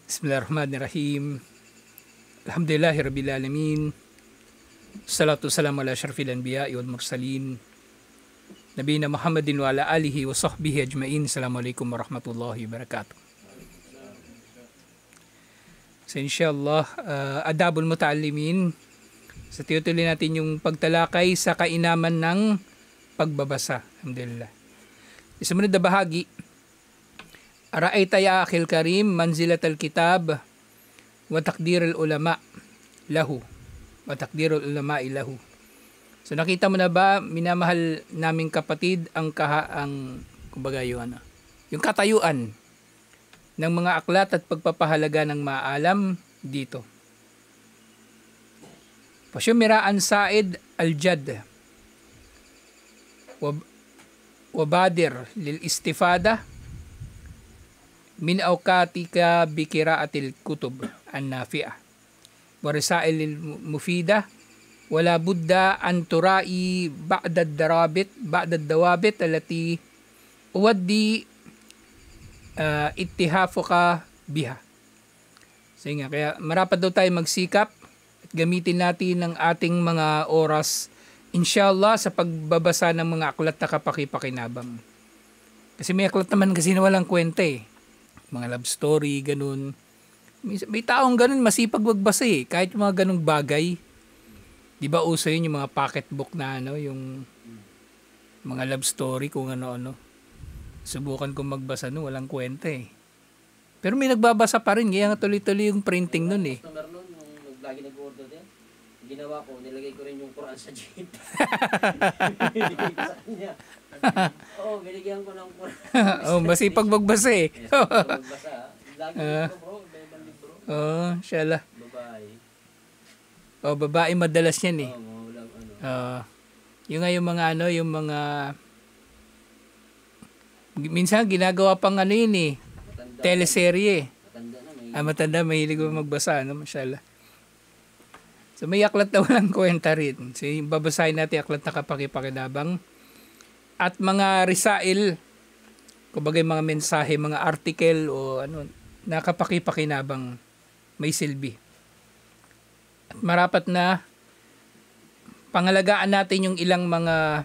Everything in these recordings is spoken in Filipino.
Bismillahirrahmanirrahim. Alhamdulillahirabbil alamin. Salatu wassalamu ala asyrafil anbiya'i wal mursalin. Nabiyina Muhammadin wa ala alihi wa sahbihi ajmain. Assalamualaikum warahmatullahi wabarakatuh. So inshallah, adabul muta'allimin. Sa tinutuloy natin yung pagtalakay sa kainaman ng pagbabasa. Alhamdulillah. Sumunod na bahagi, Ra'ayta ya akhil karim manzilat al-kitab wa takdir al-ulama lahu. Wa takdir al-ulama lahu. So nakita mo na ba, minamahal naming kapatid, kumbaga yung katayuan ng mga aklat at pagpapahalaga ng maalam dito. Pasyumiraan Said al-Jad wa badir lil istifada min awqatika bi qira'atil kutub an-nafi'ah wa risail mufida wala budda an tura'i ba'da ad-dawabit allati uwaddi ittihafuka biha. So nga, kaya marapat daw tayo magsikap at gamitin natin ang ating mga oras inshallah sa pagbabasa ng mga aklat na kapaki-pakinabang. Kasi may aklat naman kasi na walang kwenta eh. Mga love story, ganun. May taong ganun, masipag magbasa eh. Kahit yung mga ganung bagay. Di ba uso yun yung mga pocketbook na yung mga love story kung ano-ano. Subukan kong magbasa nun, walang kwenta eh. Pero may nagbabasa pa rin, kaya nga tuloy-tuloy yung printing nun eh. Customer nun, yung lagi nag-order din, ginawa ko, nilagay ko rin yung Quran sa jeep. Binigay ko sa kanya. Oo, binigyan ko ng Quran. Oh, masipag magbasa eh. Yes, magbasa. Lagi ko bro, ibang libro. Oh, syala. Babae. Oh, babae madalas yan eh. Oo, walang ano. Yung nga yung mga minsan ginagawa pang yun eh. Matanda. Teleserye. Matanda na, may Matanda, mahilig ko magbasa, masyala. So may aklat na walang kwenta rin. So yung babasahin natin aklat na kapaki-pakinabang. At mga risail, kumbaga mga mensahe, mga article o na kapaki-pakinabang may silbi. At marapat na pangalagaan natin yung ilang mga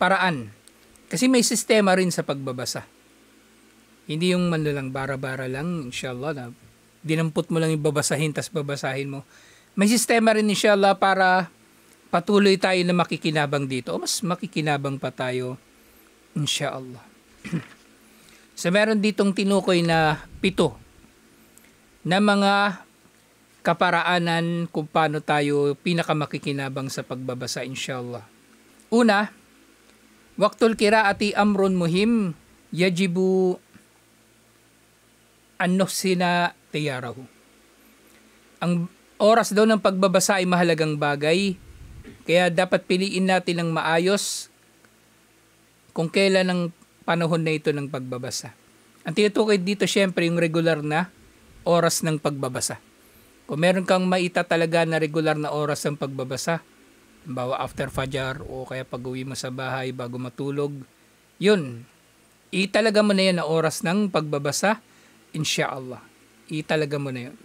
paraan. Kasi may sistema rin sa pagbabasa. Hindi yung lang bara-bara lang, inshallah, na dinampot mo lang yung babasahin, tas babasahin mo. May sistema rin inshallah para patuloy tayo na makikinabang dito. O mas makikinabang pa tayo, inshallah. So meron ditong tinukoy na 7 na mga kaparaanan kung paano tayo pinakamakikinabang sa pagbabasa, inshallah. Una, waqtul qiraati amrun muhim yajibu an nuhsina tiyarahu. Ang oras daw ng pagbabasa ay mahalagang bagay, kaya dapat piliin natin ng maayos kung kailan ang panahon na ito ng pagbabasa. Ang tinutukoy dito syempre yung regular na oras ng pagbabasa. Kung meron kang maita talaga na regular na oras ng pagbabasa, halimbawa after fajar o kaya pag-uwi mo sa bahay bago matulog, yun, italaga mo na yan na oras ng pagbabasa, insyaallah. Italaga mo na yun.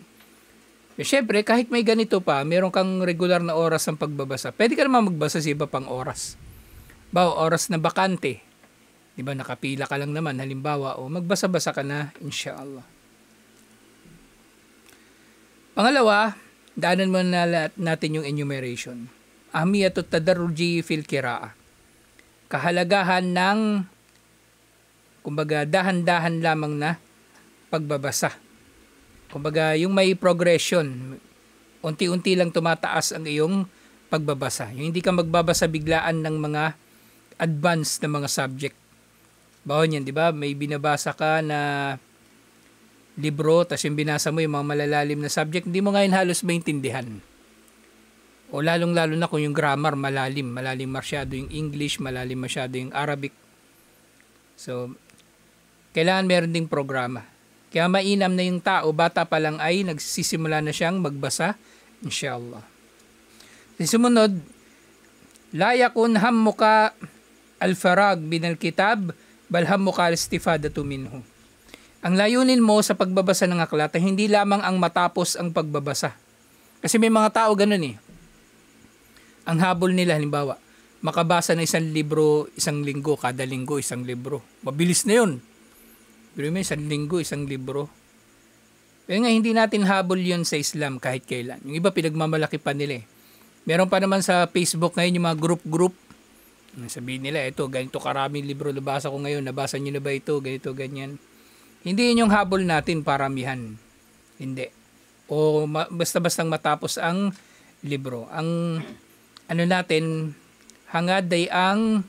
Siyempre, kahit may ganito pa, meron kang regular na oras ng pagbabasa, pwede ka naman magbasa sa iba pang oras. Bawa, oras na bakante. Diba, nakapila ka lang naman, halimbawa, o magbasa-basa ka na, insyaallah. Pangalawa, daanan mo na natin yung enumeration. Ahmiyatut tadarruji fil qira'a. Kahalagahan ng, kumbaga, dahan-dahan lamang na pagbabasa. Kumbaga, yung may progression, unti-unti lang tumataas ang iyong pagbabasa. Yung hindi ka magbabasa biglaan ng mga advanced na mga subject. Bawon yan, di ba? May binabasa ka na libro, tas yung binasa mo yung mga malalalim na subject, hindi mo ngayon halos maintindihan. O lalong-lalo na kung yung grammar malalim masyado yung English, malalim masyado yung Arabic. So, kailangan meron ding programa. Kaya mainam na yung tao, bata pa lang ay nagsisimula na siyang magbasa, inshallah. Sumunod, la yakun hammuka al-farag bin al-kitab bal hammuka al-istifadatu minhu. Ang layunin mo sa pagbabasa ng aklat ay hindi lamang ang matapos ang pagbabasa. Kasi may mga tao ganun eh. Ang habol nila, halimbawa, makabasa ng isang libro, isang linggo, kada linggo, isang libro. Mabilis na yun. Pero may isang linggo, isang libro. Pero nga, hindi natin habol yun sa Islam kahit kailan. Yung iba, pinagmamalaki pa nila eh. Meron pa naman sa Facebook ngayon yung mga group. Sabihin nila, ito, ganito karaming libro nabasa ko ngayon. Nabasa nyo na ba ito? Ganito, ganyan. Hindi yun yung habol natin, paramihan. Hindi. O basta-bastang matapos ang libro. Ang ano natin, hangad ay ang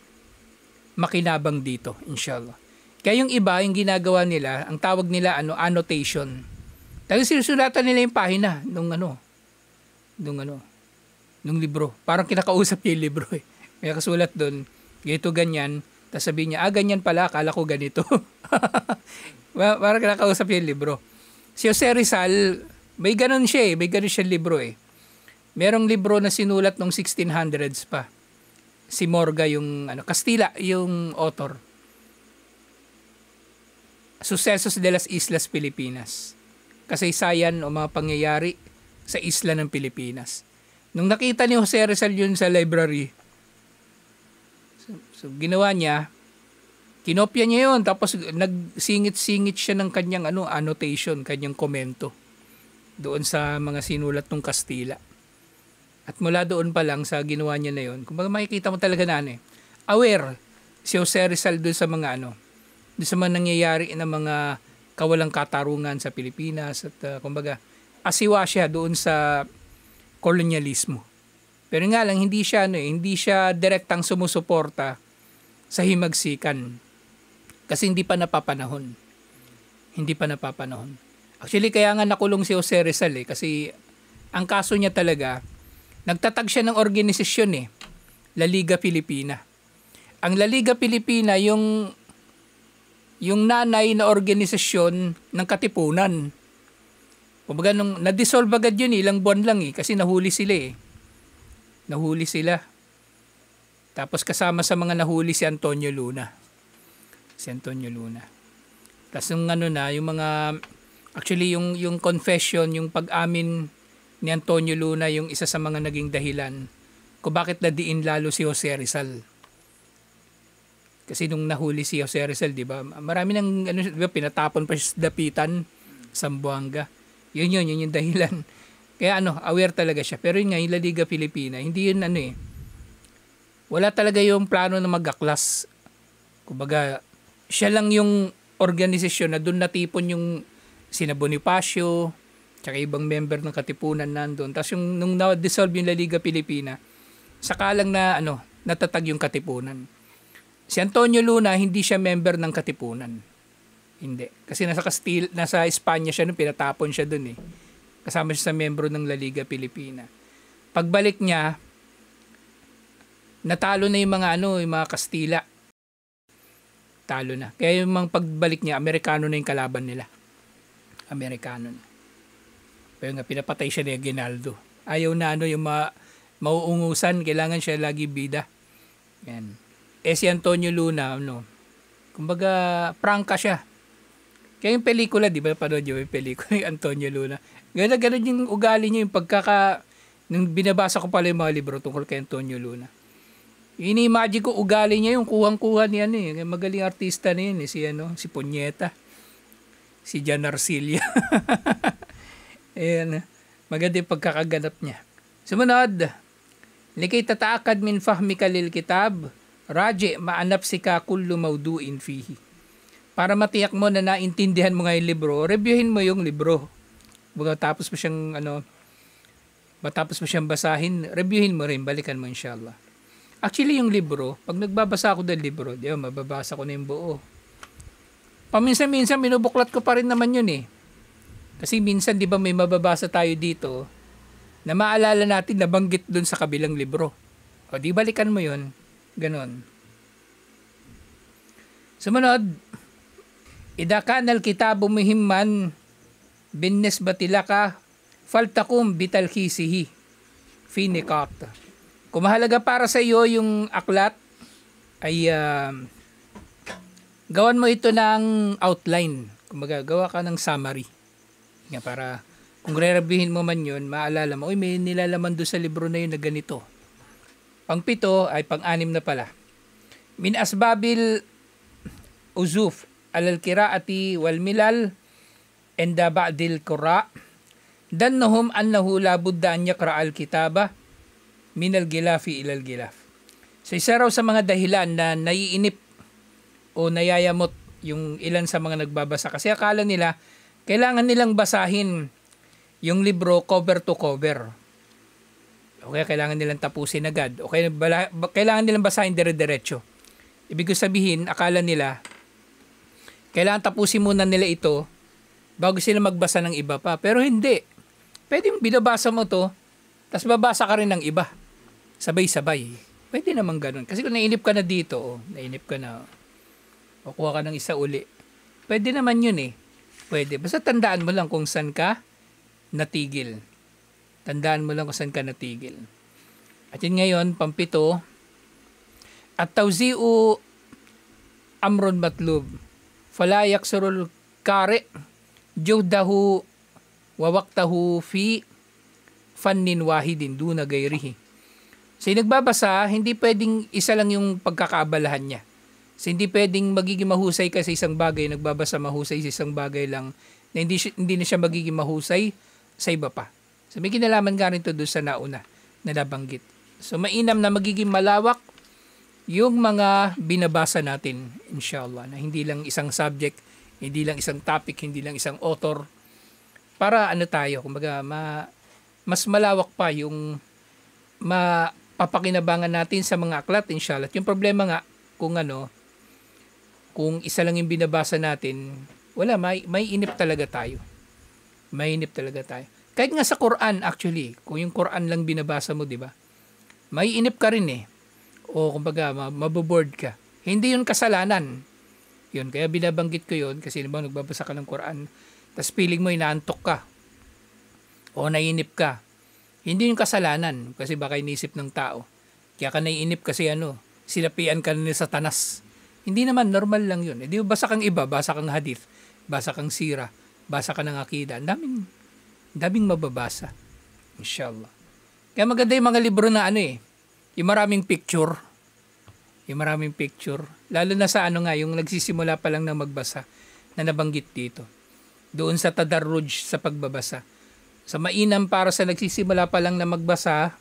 makinabang dito, inshallah. Kaya yung iba, yung ginagawa nila, ang tawag nila annotation. Talagang sinusulatan nila yung pahina nung libro. Parang kinakausap niya yung libro eh. May kasulat doon, ganito ganyan, tapos sabihin niya, ganyan pala, akala ko ganito. Parang kinakausap niya yung libro. Si Jose Rizal, may ganun siya eh, may ganun siya libro eh. Merong libro na sinulat nung 1600s pa. Si Morga yung Castilla yung author. Sucesos de las Islas Pilipinas. Kasaysayan o mga pangyayari sa isla ng Pilipinas. Nung nakita ni Jose Rizal yun sa library, so ginawa niya, kinopya niya yun, tapos nagsingit-singit siya ng kanyang annotation, kanyang komento doon sa mga sinulat ng Kastila. At mula doon pa lang sa ginawa niya na yun, kumbaga makikita mo talaga na aware si Jose Rizal doon sa mga doon sa mga nangyayari ng mga kawalang katarungan sa Pilipinas at kumbaga asiwa siya doon sa kolonyalismo. Pero nga lang hindi siya direktang sumusuporta sa himagsikan kasi hindi pa napapanahon. Actually kaya nga nakulong si Jose Rizal kasi ang kaso niya talaga, nagtatag siya ng organisasyon La Liga Filipina. Ang La Liga Filipina yung nanay na organisasyon ng Katipunan. Kumbaga nung na-dissolve agad yun ilang buwan lang kasi nahuli sila Nahuli sila. Tapos kasama sa mga nahuli si Antonio Luna. Tapos yung yung mga actually yung confession, yung pag-amin ni Antonio Luna yung isa sa mga naging dahilan kung bakit nadiin lalo si Jose Rizal. Kasi nung nahuli si Jose Rizal, di ba? Marami nang di ba, pinatapon pa siya sa dapitan, Zamboanga. Yun yung dahilan. Kaya aware talaga siya. Pero yun nga, yung La Liga Filipina, hindi yun wala talaga yung plano na mag-aklas. Kumbaga, siya lang yung organisasyon na doon natipon yung sina Bonifacio, tsaka ibang member ng Katipunan nandun. Tapos nung na-dissolve yung La Liga Filipina, saka lang na natatag yung Katipunan. Si Antonio Luna, hindi siya member ng Katipunan. Hindi. Kasi nasa Espanya siya nung pinatapon siya dun Kasama siya sa membro ng La Liga Filipina. Pagbalik niya, natalo na yung mga Kastila. Talo na. Kaya yung mga pagbalik niya, Amerikano na yung kalaban nila. Amerikano na. Pero nga, pinapatay siya ni Aguinaldo. Ayaw na yung mauungusan, kailangan siya lagi bida. Yan. Si Antonio Luna, kumbaga, prangka siya. Kaya yung pelikula, di ba, panood yung pelikula yung Antonio Luna. Ganun yung ugali niya, yung nung binabasa ko pala yung mga libro tungkol kay Antonio Luna. Ini-imagine ko ugali niya yung kuhang-kuha niya magaling artista na yun si Punyeta. Si Jan Arcilla. Ayan, maganda yung pagkakaganap niya. Sumunod, likay tataakad min fahmika lil kitab, raji ma'anapsika kullu mawdu'in fihi. Para matiyak mo na naintindihan mo nga yung libro, reviewin mo yung libro. Matapos mo siyang basahin, reviewin mo rin, balikan mo inshallah. Actually yung libro, pag nagbabasa ako ng libro, di ba, mababasa ko na yung buo. Paminsan-minsan binubuklat ko pa rin naman yun Kasi minsan, di ba, may mababasa tayo dito na maalala natin nabanggit dun sa kabilang libro. O di balikan mo yun. Ganon. Sumunod, idha kana al-kitabu muhimman binnisbati laka faltakum bitalkhisihi fi niqat. Kung mahalaga para sa iyo yung aklat ay gawan mo ito ng outline. Kumbaga, gawa ka ng summary. Nga para kung re-reviewin mo man yun, maalala mo, may nilalaman doon sa libro na yun na ganito. Pang-7 ay pang-6 na pala. Min asbabil uzuf alal kiraati wal milal enda ba'dil qura dannahum annahu la budda an yaqra al kitaba min al gilafi ila al gilaf. So isa raw sa mga dahilan na naiinip o nayayamot yung ilan sa mga nagbabasa kasi akala nila kailangan nilang basahin yung libro cover to cover. Okay, kailangan nilang tapusin agad. Okay, kailangan nilang basahin dire-diretso. Ibig sabihin, akala nila kailangan tapusin muna nila ito bago sila magbasa ng iba pa. Pero hindi. Pwede binabasa mo to, tapos babasa ka rin ng iba. Sabay-sabay. Pwede naman ganun. Kasi kung nainip ka na dito, nainip ka na, o kuha ka ng isa uli. Pwede naman yun eh. Pwede. Basta tandaan mo lang kung saan ka natigil. Tandaan mo lang kung saan ka natigil. At yun ngayon, pang-7, at tawzi'u amrun matlub. Fala yaksurul kare juhdahu wa waqtahu fi fannin wahidin duna gayrihi. So yung nagbabasa, hindi pwedeng isa lang yung pagkakaabalahan niya. So hindi pwedeng magiging mahusay ka sa isang bagay, nagbabasa mahusay sa isang bagay lang, na hindi na siya magiging mahusay sa iba pa. So may kinalaman nga rin ito doon sa nauna na nabanggit. So mainam na magiging malawak yung mga binabasa natin, inshallah, na hindi lang isang subject, hindi lang isang topic, hindi lang isang author, para tayo, kumbaga, mas malawak pa yung mapapakinabangan natin sa mga aklat, inshallah. Yung problema nga, kung isa lang yung binabasa natin, wala, may inip talaga tayo. May inip talaga tayo. Kahit nga sa Quran, actually, kung yung Quran lang binabasa mo, di ba? May inip ka rin eh. O kumbaga, maboboard ka. Hindi yun kasalanan. Yun, kaya binabanggit ko yun kasi nagbabasa ka ng Quran, tapos feeling mo inaantok ka o naiinip ka. Hindi yun kasalanan kasi baka inisip ng tao. Kaya ka naiinip kasi sinapian ka na sa tanas. Hindi naman, normal lang yun. Di basa kang iba, basa kang hadith, basa kang sira, basa ka ng akida. Ang daming mababasa. Inshallah. Kaya maganda yung mga libro na yung maraming picture. Yung maraming picture. Lalo na sa yung nagsisimula pa lang na magbasa na nabanggit dito. Doon sa tadarruj sa pagbabasa. Sa mainam para sa nagsisimula pa lang na magbasa,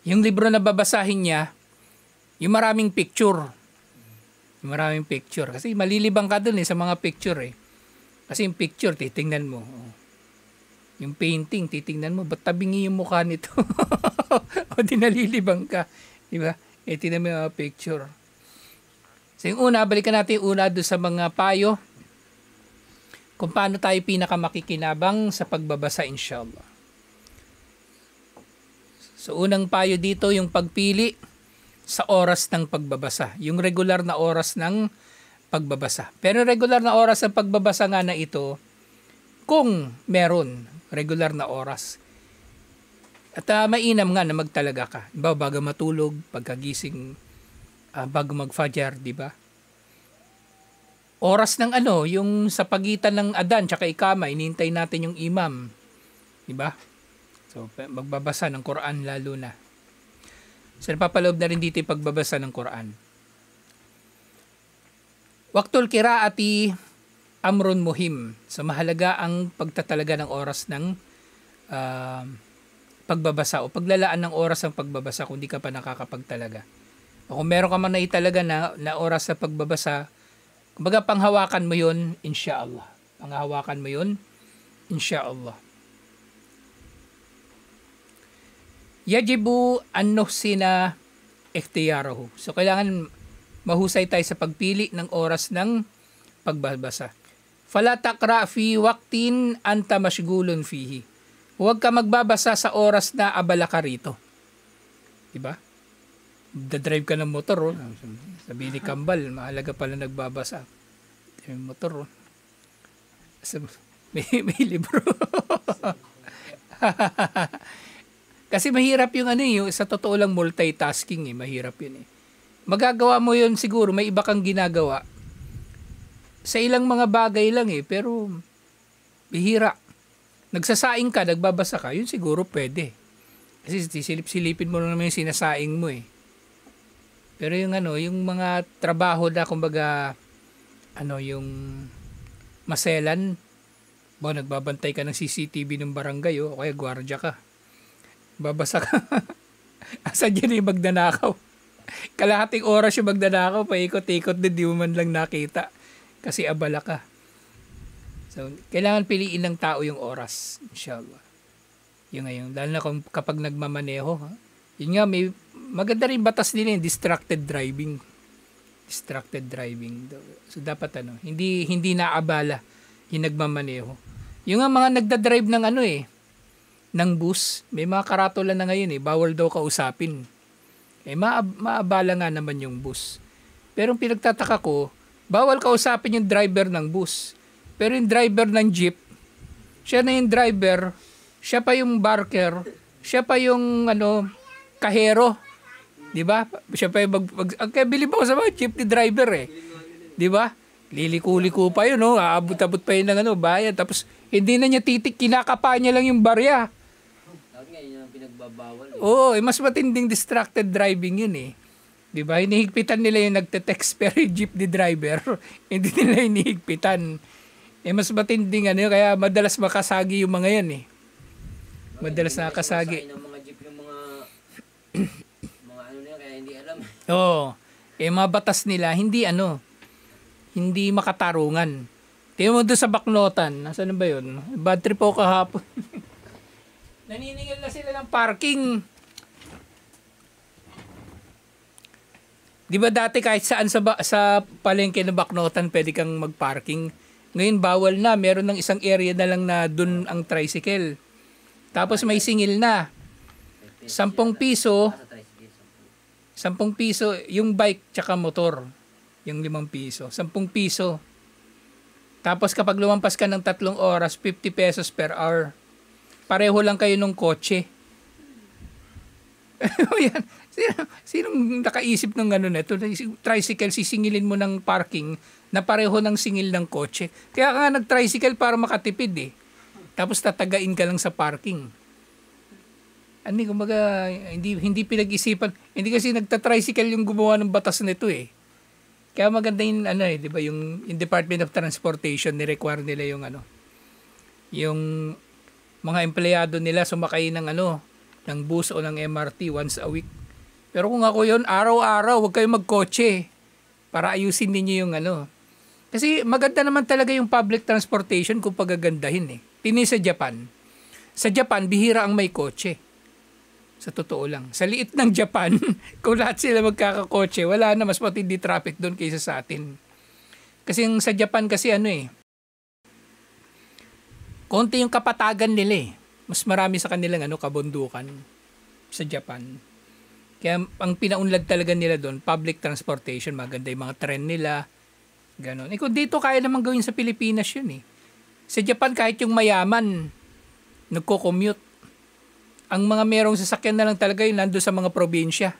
yung libro na babasahin niya, yung maraming picture. Yung maraming picture. Kasi malilibang ka dun sa mga picture eh. Kasi yung picture, titingnan mo. Yung painting, titingnan mo, ba't tabingi yung mukha nito? O di nalilibang ka. Diba? Tingnan mo yung picture. So yung una, balikan natin yung una doon sa mga payo kung paano tayo pinakamakikinabang sa pagbabasa, inshallah. So unang payo dito, yung pagpili sa oras ng pagbabasa. Yung regular na oras ng pagbabasa. Pero regular na oras ng pagbabasa nga na ito, kung meron regular na oras. At mainam nga na magtalaga ka. Diba, bago matulog, pagkagising, bago mag-fajr, di ba? Oras ng yung sa pagitan ng adan tsaka ikama, inintay natin yung imam. Di ba? So, magbabasa ng Quran lalo na. So, napapaloob na rin dito yung pagbabasa ng Quran. Waqtul qiraati amrun muhim. So, mahalaga ang pagtatalaga ng oras ng pagbabasa o paglalaan ng oras ng pagbabasa kung di ka pa nakakapagtalaga. O kung meron ka man naitalaga na oras sa pagbabasa, kumbaga panghawakan mo yun, inshallah. Panghawakan mo yun, inshallah. Yajibu an nuhsina ikhtiyarahu. So kailangan mahusay tayo sa pagpili ng oras ng pagbabasa. Fala taqra fi waqtin anta mashghulun fihi. Huwag ka magbabasa sa oras na abala ka rito. Diba? Dadrive ka ng motor, sabi ni Kambal, mahalaga pala nagbabasa. Yung motor, may libro. Kasi mahirap yung sa totoo lang multitasking mahirap yun Magagawa mo yun siguro, may iba kang ginagawa. sa ilang mga bagay lang pero bihira. Nagsasaing ka, nagbabasa ka, yun siguro pwede. Kasi silip-silipin mo lang naman yung sinasaing mo Pero yung yung mga trabaho na kumbaga yung maselan, nagbabantay ka ng CCTV ng barangay o kaya gwardiya ka. Babasa ka. Asan yun yung magnanakaw? Kalahating oras yung magnanakaw, paikot-ikot din, di mo man lang nakita. Kasi abala ka. So, kailangan piliin ng tao yung oras. Inshallah. Yung ngayon. Lalo na kapag nagmamaneho. Yun nga, may maganda rin batas nila yung distracted driving. Distracted driving. So, dapat hindi naabala yung nagmamaneho. Yung nga mga nagdadrive ng ng bus, may mga karatola na ngayon bawal daw kausapin. Maabala nga naman yung bus. Pero pinagtataka ko, bawal kausapin yung driver ng bus. Pero yung driver ng jeep, siya na yung driver, siya pa yung barker, siya pa yung kahero. 'Di ba? Siya pa yung kaya bilib ako sa mga jeepney driver 'Di ba? Liliko-liko pa yun, aabot-abot pa yun ng bayan. Tapos hindi na niya kinakapa niya lang yung barya. Bakit nga yun ang pinagbabawal Oo, mas matinding distracted driving yun 'Di ba? Hinihigpitan nila yung nagte-text pero yung jeepney driver, hindi nila hinihigpitan. Mas matinding kaya madalas makasagi yung mga yan Madalas nakasagi. Ng mga jeep yung mga mga na kaya hindi alam. Oo. Mga batas nila, hindi makatarungan. Tingnan mo doon sa Baknotan. Nasaan ba yun? Bad trip ako kahapon. Naniningil na sila ng parking. Di ba dati kahit saan sa palengke ng Baknotan pwede kang magparking? Ngayon bawal na. Meron ng isang area na lang na dun ang tricycle. Tapos may singil na. 10 piso. 10 piso yung bike tsaka motor. Yung 5 piso. 10 piso. Tapos kapag lumampas ka ng 3 oras, 50 pesos per hour. Pareho lang kayo nung kotse. Yan. Sinong nakaisip ng ito? Tricycle, sisingilin mo ng parking na pareho ng singil ng kotse. Kaya nga nag-tricycle para makatipid Tapos tatagain ka lang sa parking. Kumbaga, hindi pinag-isipan. Hindi kasi nagta-tricycle yung gumawa ng batas nito Kaya maganda yung di ba, yung Department of Transportation ni-require nila yung mga empleyado nila sumakay ng ng bus o ng MRT once a week. Pero kung ako yun, araw-araw, huwag kayong magkotse para ayusin ninyo yung Kasi maganda naman talaga yung public transportation kung pagagandahin Tini sa Japan. Sa Japan, bihira ang may kotse. Sa totoo lang. Sa liit ng Japan, kung lahat sila magkakakotse, wala na, mas matindi traffic doon kaysa sa atin. Kasi yung sa Japan kasi konti yung kapatagan nila Mas marami sa kanilang kabundukan sa Japan. Kaya ang pinaunlad talaga nila doon, public transportation, maganda yung mga tren nila, ganon. Kung dito kaya naman gawin sa Pilipinas yun Sa Japan kahit yung mayaman, nagko-commute. Ang mga merong sasakyan na lang talaga yung nando sa mga probinsya.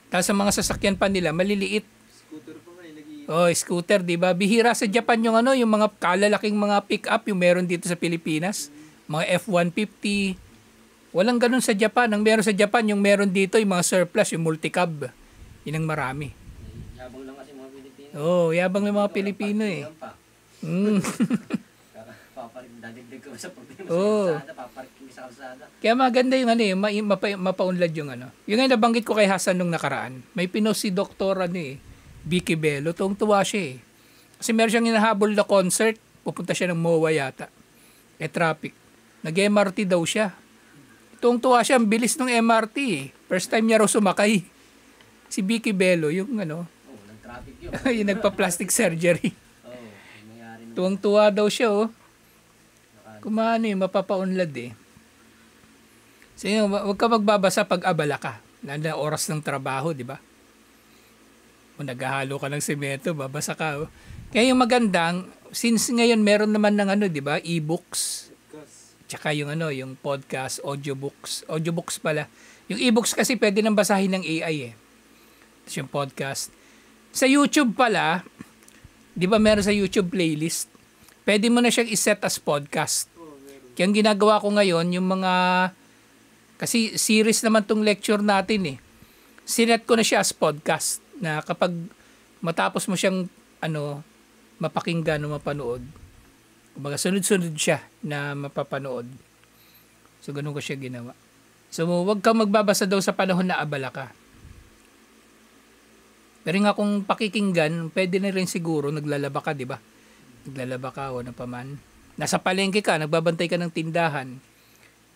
Tapos sa mga sasakyan pa nila, maliliit. Scooter pa nga scooter, di ba? Bihira sa Japan yung yung mga kalalaking mga pick-up yung meron dito sa Pilipinas. Mga F-150. Walang ganun sa Japan. Ang meron sa Japan, yung meron dito, yung mga surplus, yung multicab. Yun ang marami. Yabang lang kasi mga Pilipino. Yabang ng mga Pilipino Dadagdag ko sa problema sa paparking sa kalsada. Kaya maganda yung mapaunlad yung Yung nga nabanggit ko kay Hasan nung nakaraan. May pinost si Dr. Vicky Bello. Tuwang-tuwa siya Kasi meron siyang hinahabol na concert. Pupunta siya ng MOA yata. Traffic. Nag-MRT daw siya. Tuwang-tuwa siya. Ang bilis ng MRT First time niya raw sumakay. Si Vicky Bello, yung nag-traffic yun. yung nagpa-plastic surgery. Mayari na. Tuwang-tuwa daw siya Kumano mapapaunlad So wag ka magbabasa pag abala ka. Lalo oras ng trabaho, di ba? Kung naghahalo ka ng semento, babasa ka. Kaya yung magandang, since ngayon meron naman ng di ba, e-books. Tsaka yung yung podcast, audiobooks. Audiobooks pala. Yung e-books kasi pwede nang basahin ng AI Tapos yung podcast. Sa YouTube pala, Di ba meron sa YouTube playlist? Pwede mo na siyang iset as podcast. Kaya ang ginagawa ko ngayon, yung mga, kasi series naman tong lecture natin eh. Sinet ko na siya as podcast na kapag matapos mo siyang mapakinggan o mapanood, kumbaga sunod-sunod siya na mapapanood. So, ganun ko siya ginawa. So, huwag kang magbabasa daw sa panahon na abala ka. Pero nga kung pakikinggan, pwede na rin siguro, naglalaba ka, di ba? Naglalaba ka o ano pa man. Nasa palengke ka, nagbabantay ka ng tindahan,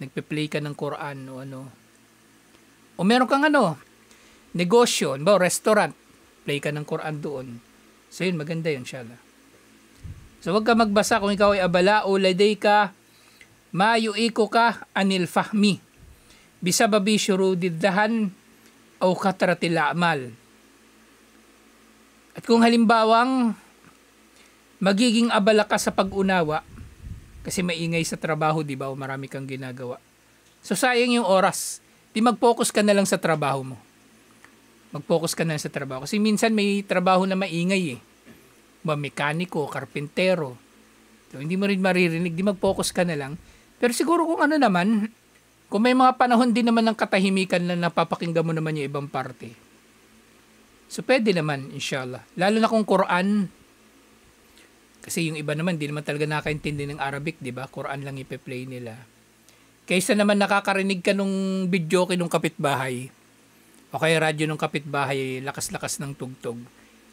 nagpe-play ka ng Quran o ano. O meron kang negosyo, restaurant, play ka ng Quran doon. So, yun, maganda yun, inshallah. So, huwag ka magbasa kung ikaw ay abala o laday ka, mayuiko ka anil fahmi bisababi syurudiddahan o katratil amal. At kung halimbawang magiging abala ka sa pag-unawa kasi maingay sa trabaho, di ba, o marami kang ginagawa, so sayang yung oras. Di mag-focus ka na lang sa trabaho mo. Mag-focus ka na lang sa trabaho kasi minsan may trabaho na maingay eh, mekaniko, karpintero, so hindi mo rin maririnig. Di mag-focus ka na lang. Pero siguro kung kung may mga panahon din naman ng katahimikan na napapakinggan mo naman yung ibang parte. So, pwede naman, inshallah. Lalo na kung Quran. Kasi yung iba naman, di naman talaga nakaintindi ng Arabic, di ba? Quran lang ipe-play nila. Kaysa naman nakakarinig ka nung video nung kapitbahay. O kaya radyo ng kapitbahay, lakas-lakas ng tugtog.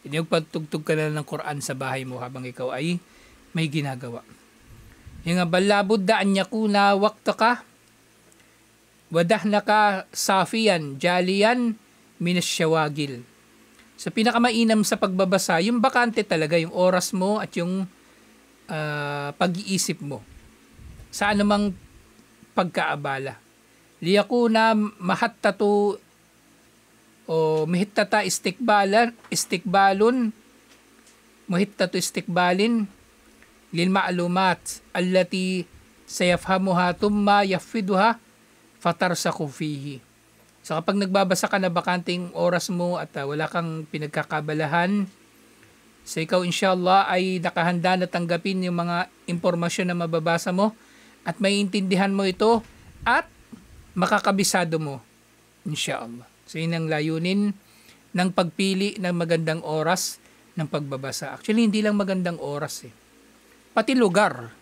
Hindi magpatugtog ka na ng Quran sa bahay mo habang ikaw ay may ginagawa. Yung nga, balabud daan niya kuna wakta ka, wadah na ka safiyan, jaliyan, minasyawagil. So, pinakamainam sa pagbabasa, yung bakante talaga, yung oras mo at yung pag-iisip mo sa anumang pagkaabala. Liyakuna mahattatu o mihittata istikbalun, muhittatu istikbalin, lil ma'lumat allati sayafhamuha thumma yafiduha fatarsaku fihi. So kapag nagbabasa ka na bakanting oras mo at wala kang pinagkakabalahan, so ikaw inshallah ay nakahanda na tanggapin yung mga impormasyon na mababasa mo at maiintindihan mo ito at makakabisado mo inshallah. So yun ang layunin ng pagpili ng magandang oras ng pagbabasa. Actually hindi lang magandang oras eh, pati lugar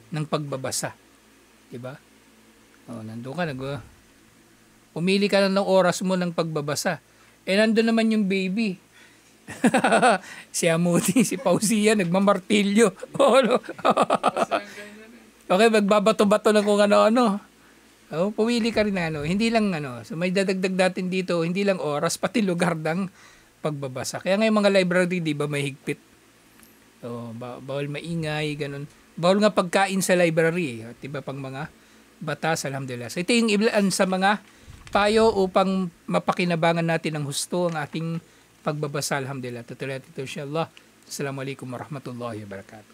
ng pagbabasa. Diba? Nandun ka, pumili ka na ng oras mo ng pagbabasa. Nandun naman yung baby. Si Amuti, si Pauzia, nagmamartilyo. Okay, magbabato-bato na kung ano-ano. Pumili ka rin hindi lang So may dadagdag natin dito, hindi lang oras, pati lugar ng pagbabasa. Kaya ngayon mga library, di ba, may higpit. So, bawal maingay, ganun. Bawal nga pagkain sa library. At iba pang mga batas, alhamdulillah. So, ito yung ilan sa mga payo upang mapakinabangan natin ng husto ang ating pagbabasa, alhamdulillah. Tutuloy natin ito, inshallah. Assalamualaikum warahmatullahi wabarakatuh.